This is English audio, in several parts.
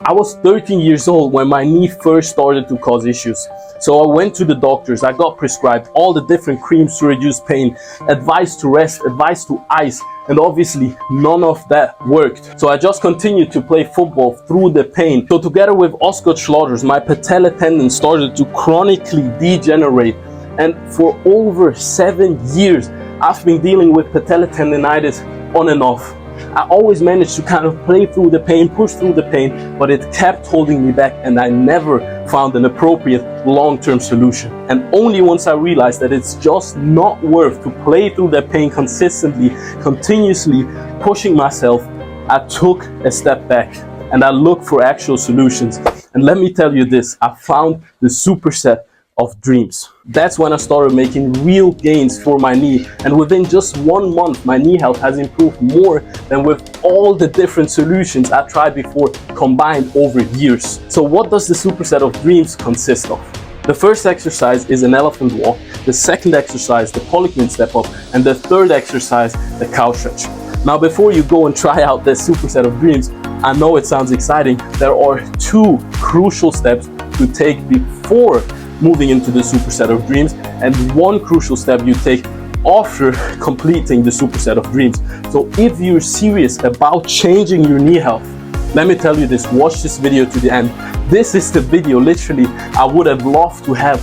I was 13 years old when my knee first started to cause issues. So I went to the doctors, I got prescribed all the different creams to reduce pain, advice to rest, advice to ice, and obviously none of that worked. So I just continued to play football through the pain. So together with Osgood Schlatters, my patella tendon started to chronically degenerate. And for over 7 years, I've been dealing with patella tendonitis on and off. I always managed to kind of play through the pain, push through the pain, but it kept holding me back and I never found an appropriate long-term solution. And only once I realized that it's just not worth to play through that pain consistently, continuously pushing myself, I took a step back and I looked for actual solutions. And let me tell you this, I found the superset of dreams. That's when I started making real gains for my knee, and within just 1 month my knee health has improved more than with all the different solutions I tried before combined over years. So what does the superset of dreams consist of? The first exercise is an elephant walk, the second exercise the polycline step up, and the third exercise the cow stretch. Now before you go and try out this superset of dreams, I know it sounds exciting, there are 2 crucial steps to take before moving into the superset of dreams, and 1 crucial step you take after completing the superset of dreams. So if you're serious about changing your knee health, let me tell you this, watch this video to the end. This is the video literally I would have loved to have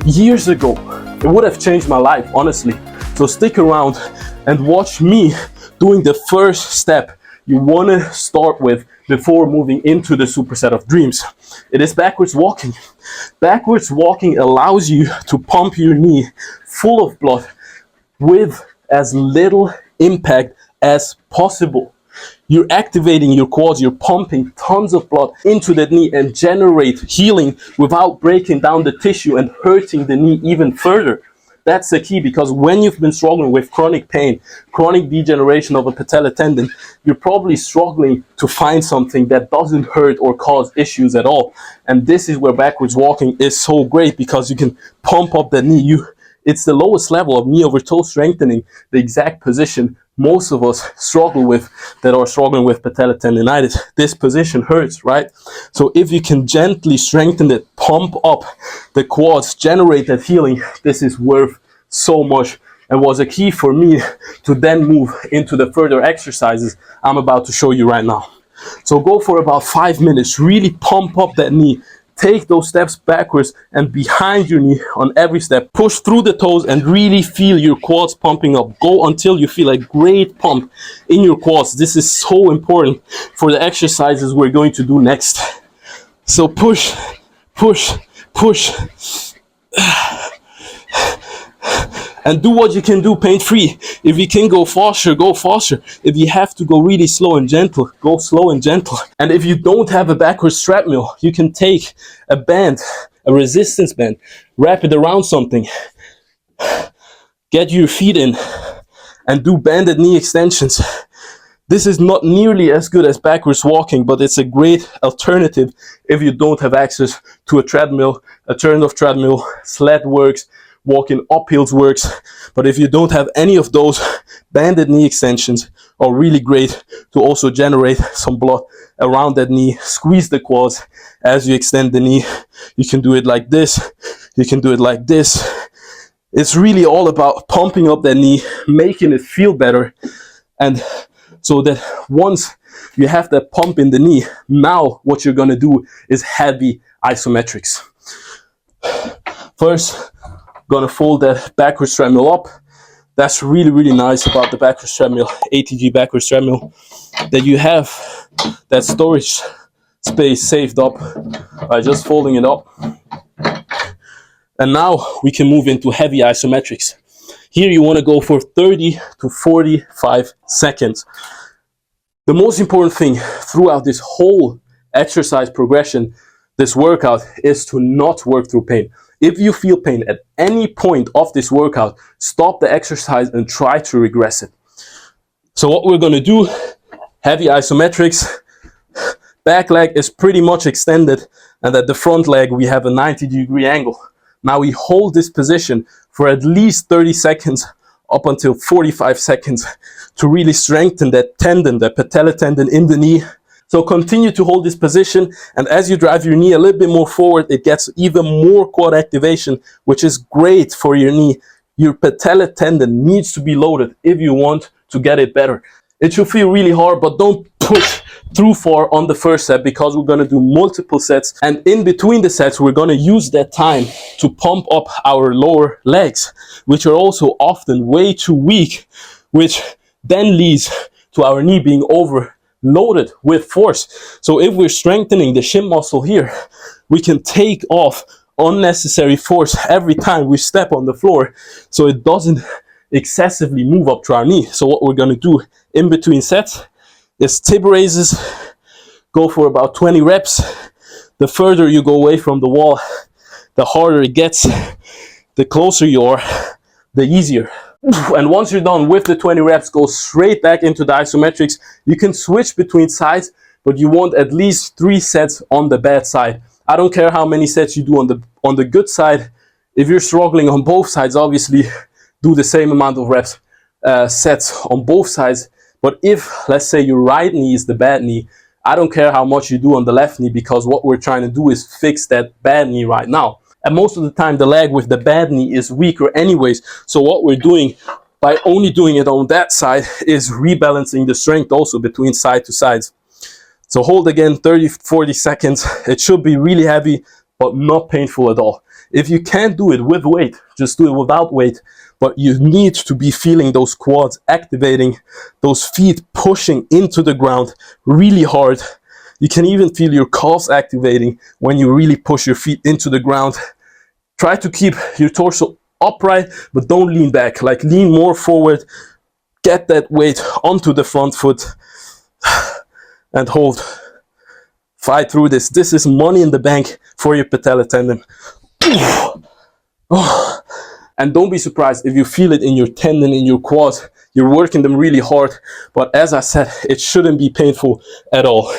years ago. It would have changed my life, honestly. So stick around and watch me doing the first step you want to start with before moving into the superset of dreams. It is backwards walking. Backwards walking allows you to pump your knee full of blood with as little impact as possible. You're activating your quads, you're pumping tons of blood into the knee and generate healing without breaking down the tissue and hurting the knee even further. That's the key, because when you've been struggling with chronic pain, chronic degeneration of a patella tendon, you're probably struggling to find something that doesn't hurt or cause issues at all. And this is where backwards walking is so great, because you can pump up the knee. It's the lowest level of knee over toe strengthening, the exact position most of us struggle with that are struggling with patella tendonitis. This position hurts, right? So if you can gently strengthen it, pump up the quads, generate that healing, this is worth so much, and was a key for me to then move into the further exercises I'm about to show you right now. So go for about 5 minutes, really pump up that knee. Take those steps backwards and behind your knee on every step. Push through the toes and really feel your quads pumping up. Go until you feel a great pump in your quads. This is so important for the exercises we're going to do next. So push, push, push. And do what you can do pain-free. If you can go faster, go faster. If you have to go really slow and gentle, go slow and gentle. And if you don't have a backwards treadmill, you can take a band, a resistance band, wrap it around something, get your feet in, and do banded knee extensions. This is not nearly as good as backwards walking, but it's a great alternative if you don't have access to a treadmill. A turn-off treadmill, sled works, walking up hills works, but if you don't have any of those, banded knee extensions are really great to also generate some blood around that knee. Squeeze the quads as you extend the knee. You can do it like this, you can do it like this. It's really all about pumping up that knee, making it feel better, and so that once you have that pump in the knee, now what you're gonna do is heavy isometrics. First, gonna fold that backwards treadmill up. That's really, really nice about the backwards treadmill, ATG backwards treadmill, that you have that storage space saved up by just folding it up. And now we can move into heavy isometrics. Here you want to go for 30 to 45 seconds. The most important thing throughout this whole exercise progression, this workout, is to not work through pain. If you feel pain at any point of this workout, stop the exercise and try to regress it. So what we're going to do, heavy isometrics, back leg is pretty much extended, and at the front leg we have a 90-degree angle. Now we hold this position for at least 30 seconds up until 45 seconds to really strengthen that tendon, the patella tendon in the knee. So continue to hold this position, and as you drive your knee a little bit more forward, it gets even more quad activation, which is great for your knee. Your patella tendon needs to be loaded if you want to get it better. It should feel really hard, but don't push too far on the first set, because we're going to do multiple sets, and in between the sets we're going to use that time to pump up our lower legs, which are also often way too weak, which then leads to our knee being overloaded with force. So if we're strengthening the shin muscle here, we can take off unnecessary force every time we step on the floor, so it doesn't excessively move up to our knee. So what we're going to do in between sets is tib raises. Go for about 20 reps. The further you go away from the wall, the harder it gets. The closer you are, the easier. And once you're done with the 20 reps, go straight back into the isometrics. You can switch between sides, but you want at least 3 sets on the bad side. I don't care how many sets you do on the good side. If you're struggling on both sides, obviously do the same amount of reps, sets on both sides. But if, let's say, your right knee is the bad knee, I don't care how much you do on the left knee, because what we're trying to do is fix that bad knee right now. And most of the time, the leg with the bad knee is weaker anyways. So what we're doing by only doing it on that side is rebalancing the strength also between side to sides. So hold again 30-40 seconds. It should be really heavy, but not painful at all. If you can't do it with weight, just do it without weight. But you need to be feeling those quads activating, those feet pushing into the ground really hard. You can even feel your calves activating when you really push your feet into the ground. Try to keep your torso upright, but don't lean back. Like, lean more forward. Get that weight onto the front foot and hold. Fight through this. This is money in the bank for your patella tendon. And don't be surprised if you feel it in your tendon, in your quads. You're working them really hard, but as I said, it shouldn't be painful at all.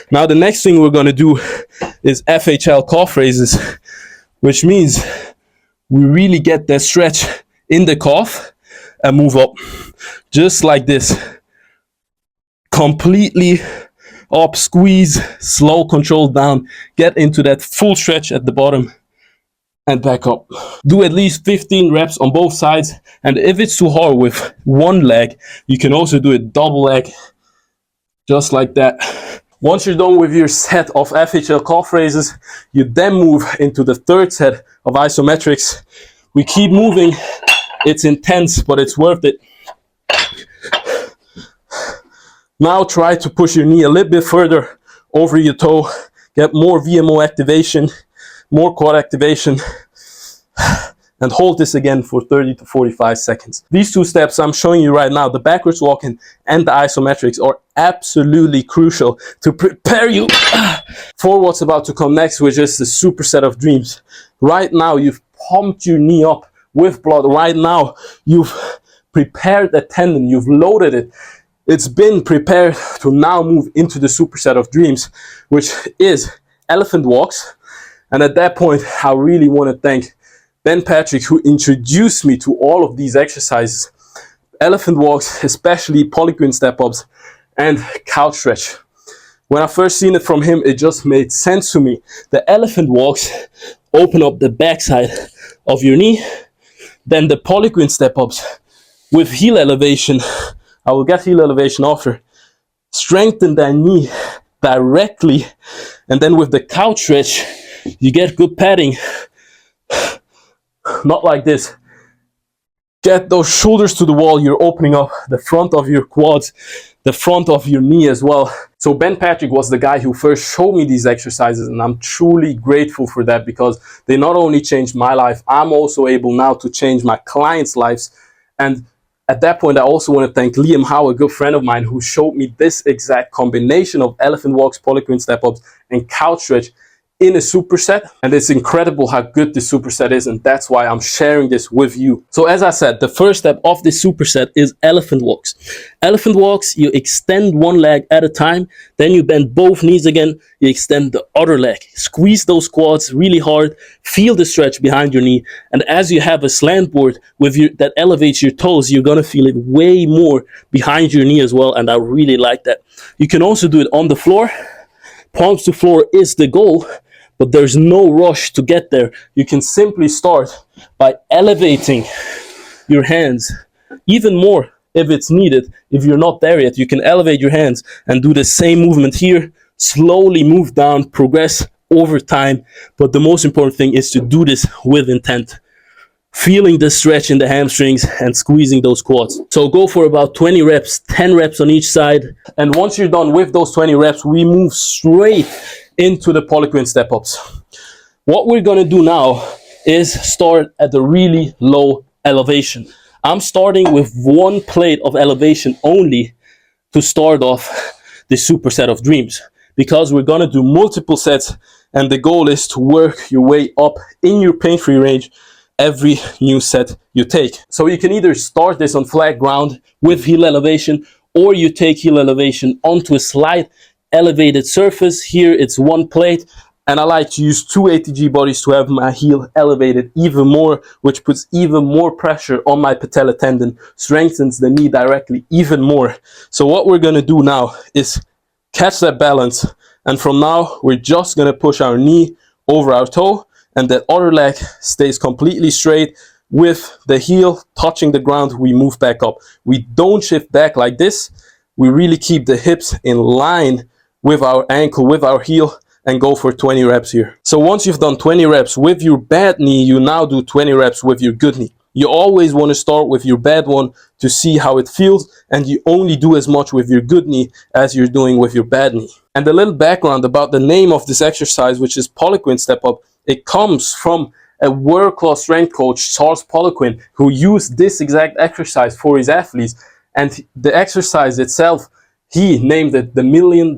Now the next thing we're going to do is FHL calf raises, which means we really get that stretch in the calf and move up just like this. Completely up, squeeze, slow, control down, get into that full stretch at the bottom and back up. Do at least 15 reps on both sides, and if it's too hard with one leg, you can also do it double leg, just like that. Once you're done with your set of FHL calf raises, you then move into the third set of isometrics. We keep moving. It's intense, but it's worth it. Now try to push your knee a little bit further over your toe, get more VMO activation, more quad activation, and hold this again for 30 to 45 seconds. These 2 steps I'm showing you right now, the backwards walking and the isometrics, are absolutely crucial to prepare you for what's about to come next, which is the superset of dreams. Right now, you've pumped your knee up with blood. Right now, you've prepared the tendon, you've loaded it. It's been prepared to now move into the superset of dreams, which is elephant walks. And at that point, I really want to thank Ben Patrick, who introduced me to all of these exercises. Elephant walks, especially polyquin step-ups and couch stretch. When I first seen it from him, it just made sense to me. The elephant walks open up the backside of your knee. Then the polyquin step-ups with heel elevation, I will get heel elevation after, strengthen that knee directly. And then with the couch stretch, you get good padding. Not like this. Get those shoulders to the wall. You're opening up the front of your quads, the front of your knee as well. So Ben Patrick was the guy who first showed me these exercises, and I'm truly grateful for that, because they not only changed my life, I'm also able now to change my clients' lives. And at that point, I also want to thank Liam Howe, a good friend of mine, who showed me this exact combination of elephant walks, polyquin step-ups, and couch stretch in a superset. And it's incredible how good this superset is, and that's why I'm sharing this with you. So as I said, the first step of this superset is elephant walks. Elephant walks, you extend one leg at a time, then you bend both knees again, you extend the other leg. Squeeze those quads really hard, feel the stretch behind your knee, and as you have a slant board with that elevates your toes, you're gonna feel it way more behind your knee as well, and I really like that. You can also do it on the floor. palms to floor is the goal, but there's no rush to get there. You can simply start by elevating your hands even more if it's needed. If you're not there yet, you can elevate your hands and do the same movement here. Slowly move down, progress over time. But the most important thing is to do this with intent. Feeling the stretch in the hamstrings and squeezing those quads. So go for about 20 reps, 10 reps on each side. And once you're done with those 20 reps, we move straight into the polyquin step-ups. What we're gonna do now is start at a really low elevation. I'm starting with one plate of elevation only to start off the superset of dreams, because we're gonna do multiple sets and the goal is to work your way up in your pain-free range every new set you take. So you can either start this on flat ground with heel elevation, or you take heel elevation onto a slight elevated surface. Here it's one plate, and I like to use 2 ATG bodies to have my heel elevated even more, which puts even more pressure on my patella tendon, strengthens the knee directly even more. So what we're gonna do now is catch that balance, and from now we're just gonna push our knee over our toe, and that other leg stays completely straight with the heel touching the ground. We move back up. We don't shift back like this. We really keep the hips in line with our ankle, with our heel, and go for 20 reps here. So once you've done 20 reps with your bad knee, you now do 20 reps with your good knee. You always want to start with your bad one to see how it feels, and you only do as much with your good knee as you're doing with your bad knee. And a little background about the name of this exercise, which is Poliquin Step Up. It comes from a world-class strength coach, Charles Poliquin, who used this exact exercise for his athletes. And the exercise itself, he named it the $1 million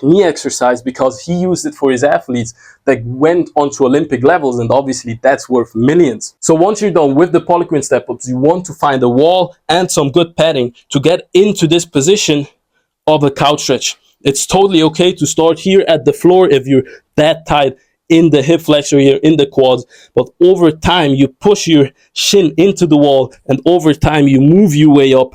knee exercise because he used it for his athletes that went onto Olympic levels, and obviously that's worth millions. So once you're done with the Poliquin step-ups, you want to find a wall and some good padding to get into this position of a couch stretch. It's totally okay to start here at the floor if you're that tight in the hip flexor here, in the quads, but over time you push your shin into the wall, and over time you move your way up,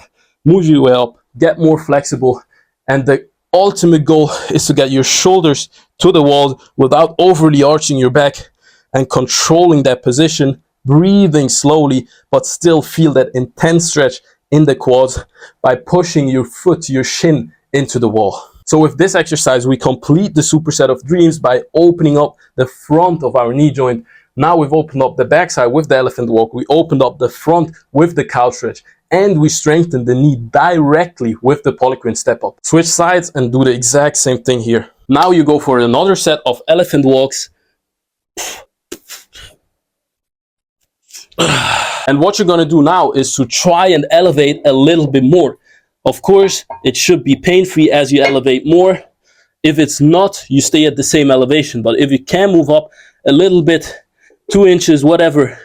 get more flexible, and the ultimate goal is to get your shoulders to the wall without overly arching your back and controlling that position, breathing slowly, but still feel that intense stretch in the quads by pushing your foot, your shin into the wall. So with this exercise, we complete the superset of dreams by opening up the front of our knee joint. Now we've opened up the backside with the elephant walk. We opened up the front with the cow stretch, and we strengthened the knee directly with the Poliquin step up. Switch sides and do the exact same thing here. Now you go for another set of elephant walks. And what you're gonna do now is to try and elevate a little bit more. Of course, it should be pain-free as you elevate more. If it's not, you stay at the same elevation. But if you can move up a little bit, 2 inches, whatever,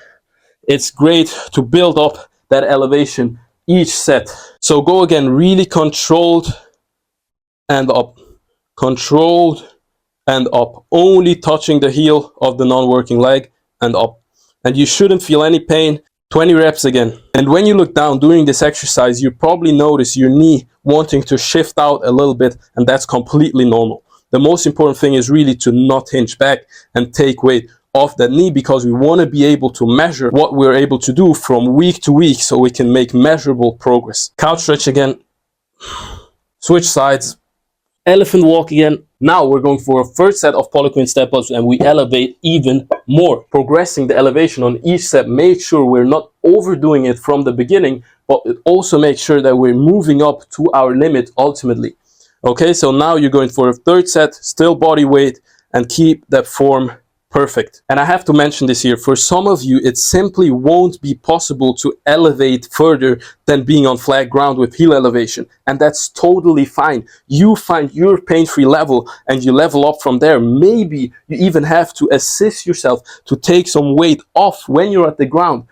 it's great to build up that elevation each set. So go again, really controlled and up, controlled and up, only touching the heel of the non-working leg and up. And you shouldn't feel any pain. 20 reps again. And when you look down during this exercise, you probably notice your knee wanting to shift out a little bit, and that's completely normal. The most important thing is really to not hinge back and take weight off that knee, because we want to be able to measure what we're able to do from week to week so we can make measurable progress. Couch stretch again. Switch sides. Elephant walk again. Now we're going for a third set of Poliquin step-ups, and we elevate even more. Progressing the elevation on each step, make sure we're not overdoing it from the beginning, but it also makes sure that we're moving up to our limit ultimately. Okay, so now you're going for a third set, still body weight, and keep that form perfect. And I have to mention this here, for some of you, it simply won't be possible to elevate further than being on flat ground with heel elevation. And that's totally fine. You find your pain-free level and you level up from there. Maybe you even have to assist yourself to take some weight off when you're at the ground.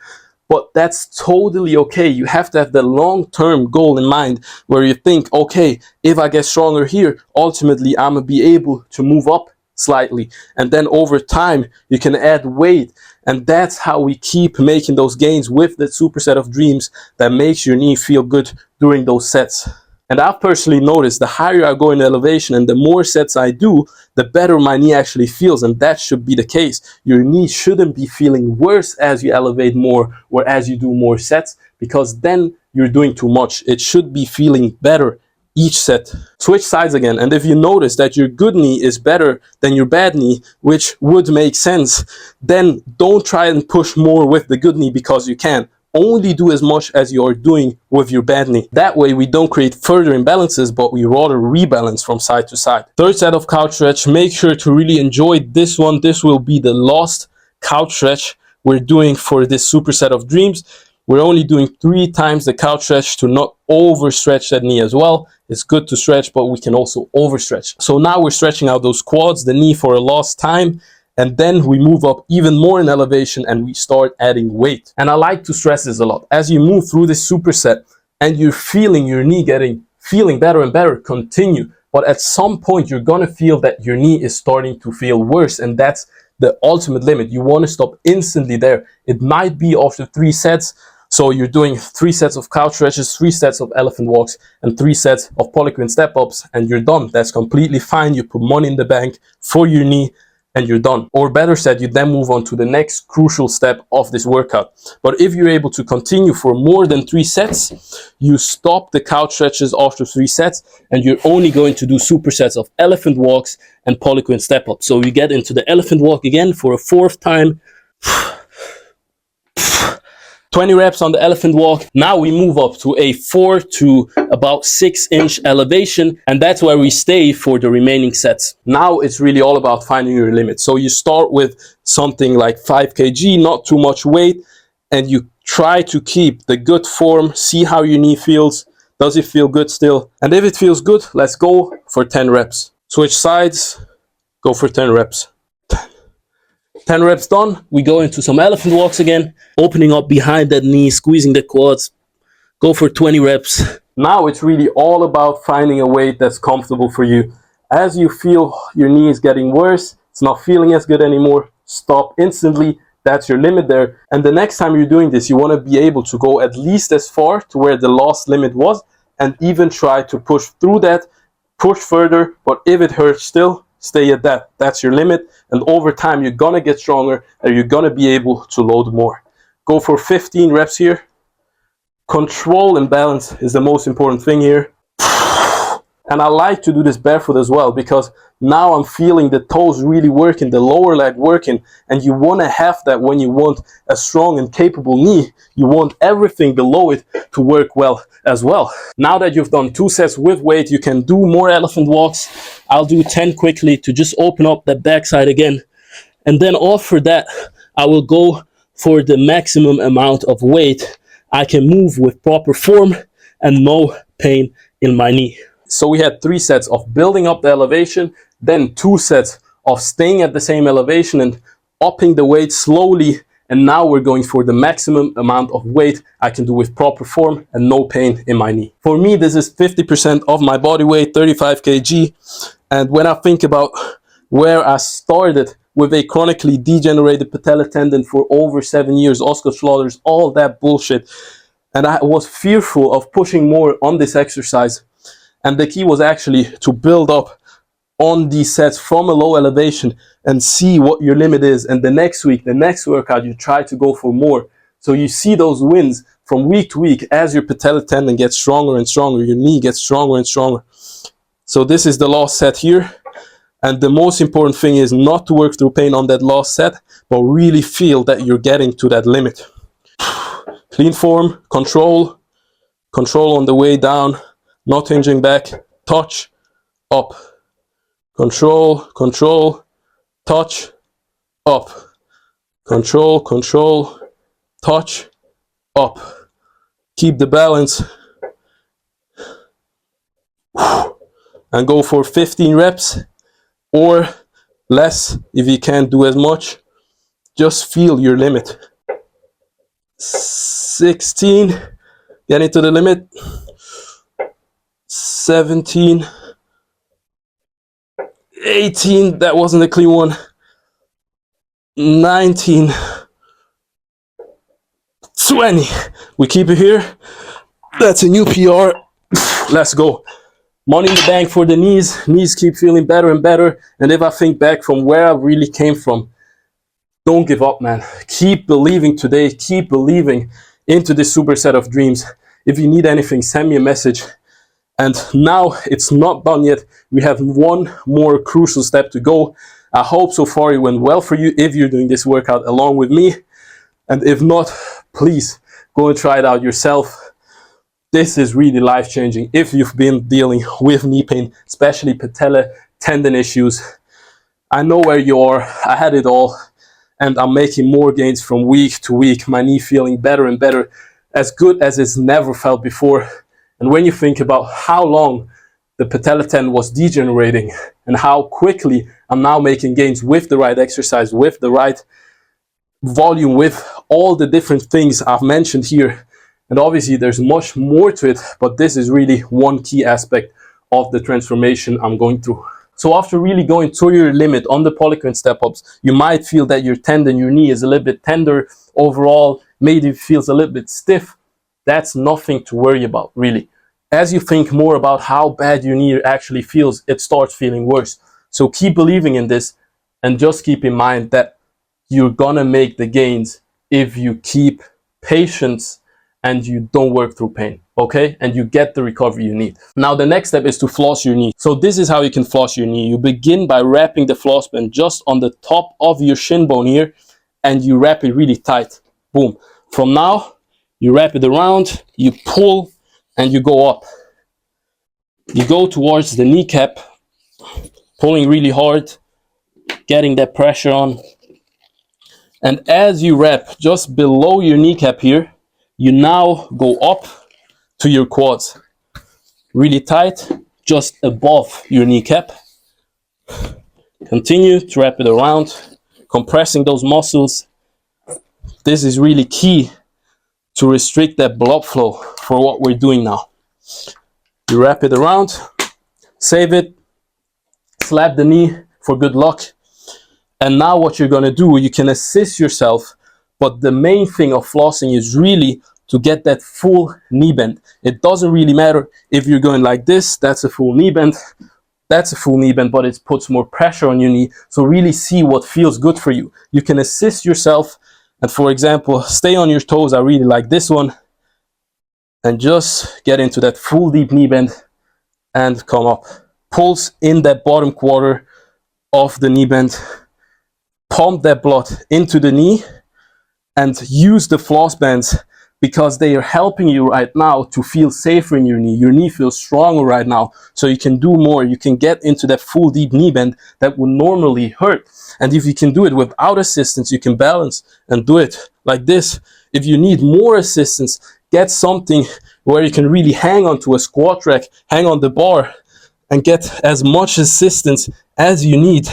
But that's totally okay. You have to have the long-term goal in mind where you think, okay, if I get stronger here, ultimately I'm gonna be able to move up slightly, and then over time you can add weight, and that's how we keep making those gains with the superset of dreams that makes your knee feel good during those sets. And I've personally noticed the higher I go in elevation and the more sets I do, the better my knee actually feels. And that should be the case. Your knee shouldn't be feeling worse as you elevate more or as you do more sets, because then you're doing too much. It should be feeling better each set. Switch sides again, and if you notice that your good knee is better than your bad knee, which would make sense, then don't try and push more with the good knee because you can. Only do as much as you're doing with your bad knee. That way we don't create further imbalances, but we rather rebalance from side to side. Third set of couch stretch, make sure to really enjoy this one. This will be the last couch stretch we're doing for this superset of dreams. We're only doing 3 times the couch stretch to not overstretch that knee as well. It's good to stretch, but we can also overstretch. So now we're stretching out those quads, the knee for a last time, and then we move up even more in elevation and we start adding weight. And I like to stress this a lot. As you move through this superset and you're feeling your knee feeling better and better, continue. But at some point you're gonna feel that your knee is starting to feel worse, and that's the ultimate limit. You want to stop instantly there. It might be after 3 sets. So you're doing 3 sets of couch stretches, 3 sets of elephant walks, and 3 sets of polyquin step-ups, and you're done. That's completely fine. You put money in the bank for your knee, and you're done. Or better said, you then move on to the next crucial step of this workout. But if you're able to continue for more than 3 sets, you stop the couch stretches after 3 sets, and you're only going to do supersets of elephant walks and polyquin step-ups. So you get into the elephant walk again for a 4th time. 20 reps on the elephant walk. Now we move up to a 4 to about 6-inch elevation, and that's where we stay for the remaining sets. Now it's really all about finding your limit. So you start with something like 5 kg, not too much weight, and you try to keep the good form, see how your knee feels. Does it feel good still? And if it feels good, let's go for 10 reps. Switch sides, go for 10 reps. 10 reps done, we go into some elephant walks again, opening up behind that knee, squeezing the quads. Go for 20 reps. Now it's really all about finding a weight that's comfortable for you. As you feel your knee is getting worse, it's not feeling as good anymore, stop instantly. That's your limit there. And the next time you're doing this, you want to be able to go at least as far to where the last limit was, and even try to push through that, push further, but if it hurts still, stay at that. That's your limit, and over time you're gonna get stronger and you're gonna be able to load more. Go for 15 reps here. Control and balance is the most important thing here. And I like to do this barefoot as well, because now I'm feeling the toes really working, the lower leg working, and you want to have that when you want a strong and capable knee. You want everything below it to work well as well. Now that you've done 2 sets with weight, you can do more elephant walks. I'll do 10 quickly to just open up that backside again. And then after that, I will go for the maximum amount of weight I can move with proper form and no pain in my knee. So we had 3 sets of building up the elevation, then 2 sets of staying at the same elevation and upping the weight slowly. And now we're going for the maximum amount of weight I can do with proper form and no pain in my knee. For me, this is 50% of my body weight, 35 kg. And when I think about where I started with a chronically degenerated patella tendon for over 7 years, Osgood Schlatters, all that bullshit, and I was fearful of pushing more on this exercise. And the key was actually to build up on these sets from a low elevation and see what your limit is. And the next week, the next workout, you try to go for more. So you see those wins from week to week as your patella tendon gets stronger and stronger, your knee gets stronger and stronger. So this is the last set here. And the most important thing is not to work through pain on that last set, but really feel that you're getting to that limit. Clean form, control on the way down. Not hinging back, touch, up, control, touch, up, control, touch, up. Keep the balance. And go for 15 reps or less if you can't do as much. Just feel your limit. 16, getting to the limit. 17, 18, that wasn't a clean one. 19, 20. We keep it here. That's a new PR. Let's go. Money in the bank for the knees. Knees keep feeling better and better. And if I think back from where I really came from, don't give up, man. Keep believing today. Keep believing into this superset of dreams. If you need anything, send me a message. And now it's not done yet. We have one more crucial step to go. I hope so far it went well for you if you're doing this workout along with me. And if not, please go and try it out yourself. This is really life-changing if you've been dealing with knee pain, especially patella tendon issues. I know where you are. I had it all. And I'm making more gains from week to week. My knee feeling better and better, as good as it's never felt before. And when you think about how long the patella tendon was degenerating and how quickly I'm now making gains with the right exercise, with the right volume, with all the different things I've mentioned here. And obviously there's much more to it, but this is really one key aspect of the transformation I'm going through. So after really going to your limit on the polyquin step-ups, you might feel that your tendon, your knee is a little bit tender overall, maybe it feels a little bit stiff. That's nothing to worry about, really. As you think more about how bad your knee actually feels, it starts feeling worse. So keep believing in this and just keep in mind that you're gonna make the gains if you keep patience and you don't work through pain, okay? And you get the recovery you need. Now, the next step is to floss your knee. So this is how you can floss your knee. You begin by wrapping the floss band just on the top of your shin bone here, and you wrap it really tight. Boom. From now, you wrap it around, you pull, and you go up. You go towards the kneecap, pulling really hard, getting that pressure on. And as you wrap just below your kneecap here, you now go up to your quads. Really tight, just above your kneecap. Continue to wrap it around, compressing those muscles. This is really key to restrict that blood flow for what we're doing now. You wrap it around, save it, slap the knee for good luck. And now what you're gonna do, you can assist yourself, but the main thing of flossing is really to get that full knee bend. It doesn't really matter if you're going like this, that's a full knee bend, that's a full knee bend, but it puts more pressure on your knee. So really see what feels good for you. You can assist yourself, and for example, stay on your toes. I really like this one. And just get into that full deep knee bend and come up. Pulse in that bottom quarter of the knee bend. Pump that blood into the knee and use the floss bands because they are helping you right now to feel safer in your knee. Your knee feels stronger right now, so you can do more. You can get into that full deep knee bend that would normally hurt. And if you can do it without assistance, you can balance and do it like this. If you need more assistance, get something where you can really hang on to a squat rack, hang on the bar, and get as much assistance as you need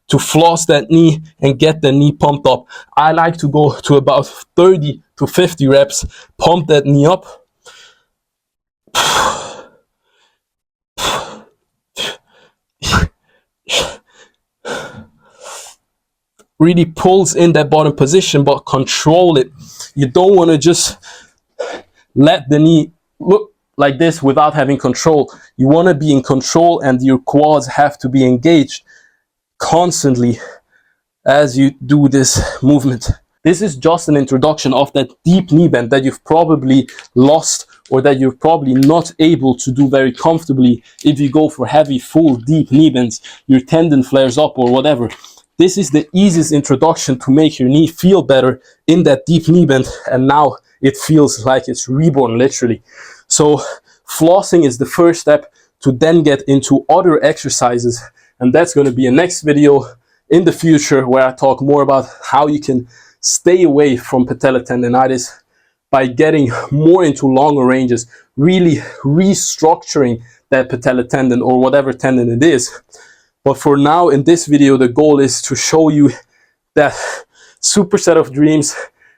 to floss that knee and get the knee pumped up. I like to go to about 30 to 50 reps, pump that knee up. Really pulls in that bottom position, but control it. You don't want to just let the knee look like this without having control. You want to be in control, and your quads have to be engaged constantly as you do this movement. This is just an introduction of that deep knee bend that you've probably lost, or that you're probably not able to do very comfortably if you go for heavy, full, deep knee bends. Your tendon flares up or whatever. This is the easiest introduction to make your knee feel better in that deep knee bend, and now it feels like it's reborn, literally. So flossing is the first step to then get into other exercises, and that's going to be a next video in the future where I talk more about how you can stay away from patella tendonitis by getting more into longer ranges, really restructuring that patella tendon or whatever tendon it is. But for now, in this video, the goal is to show you that superset of dreams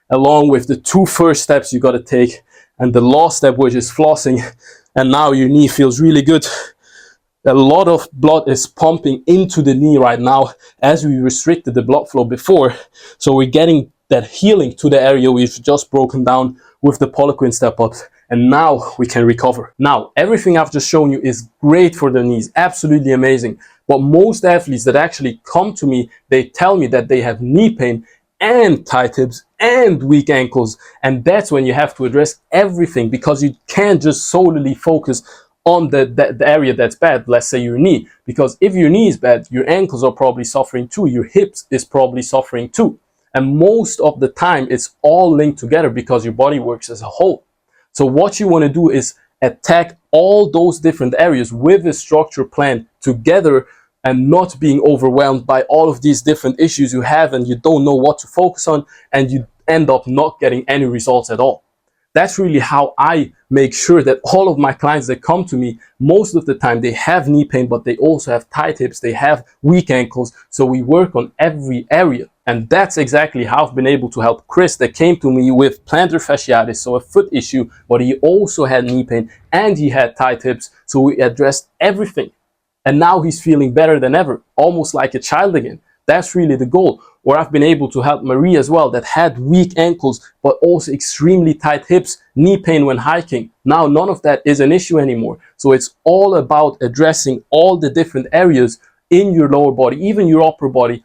along with the two first steps you got to take and the last step, which is flossing, and now your knee feels really good. A lot of blood is pumping into the knee right now as we restricted the blood flow before. So we're getting that healing to the area we've just broken down with the polyquin step-ups. and now we can recover. Now, everything I've just shown you is great for the knees, absolutely amazing. But most athletes that actually come to me, they tell me that they have knee pain and tight hips and weak ankles, and that's when you have to address everything, because you can't just solely focus on the area that's bad, let's say your knee, because if your knee is bad, your ankles are probably suffering too, your hips is probably suffering too, and most of the time it's all linked together because your body works as a whole. So what you want to do is attack all those different areas with a structured plan together, and not being overwhelmed by all of these different issues you have and you don't know what to focus on, and you end up not getting any results at all. That's really how I make sure that all of my clients that come to me, most of the time they have knee pain, but they also have tight hips, they have weak ankles. So we work on every area. And that's exactly how I've been able to help Chris, that came to me with plantar fasciitis, so a foot issue, but he also had knee pain and he had tight hips. So we addressed everything. And now he's feeling better than ever, almost like a child again. That's really the goal. Or I've been able to help Marie as well, that had weak ankles, but also extremely tight hips, knee pain when hiking. Now none of that is an issue anymore. So it's all about addressing all the different areas in your lower body, even your upper body.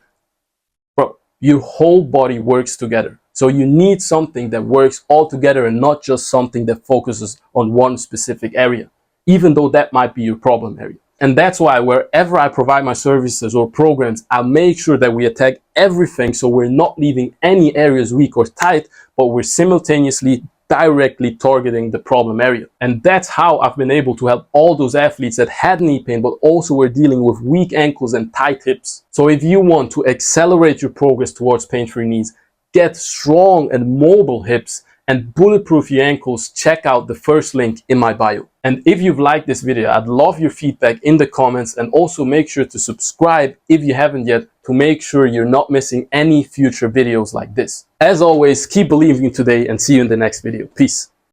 Bro, your whole body works together. So you need something that works all together and not just something that focuses on one specific area, even though that might be your problem area. And that's why wherever I provide my services or programs, I'll make sure that we attack everything, so we're not leaving any areas weak or tight, but we're simultaneously directly targeting the problem area. And that's how I've been able to help all those athletes that had knee pain, but also were dealing with weak ankles and tight hips. So if you want to accelerate your progress towards pain-free knees, get strong and mobile hips, and bulletproof your ankles, check out the first link in my bio. And if you've liked this video, I'd love your feedback in the comments, and also make sure to subscribe if you haven't yet, to make sure you're not missing any future videos like this. As always, keep believing today, and see you in the next video. Peace.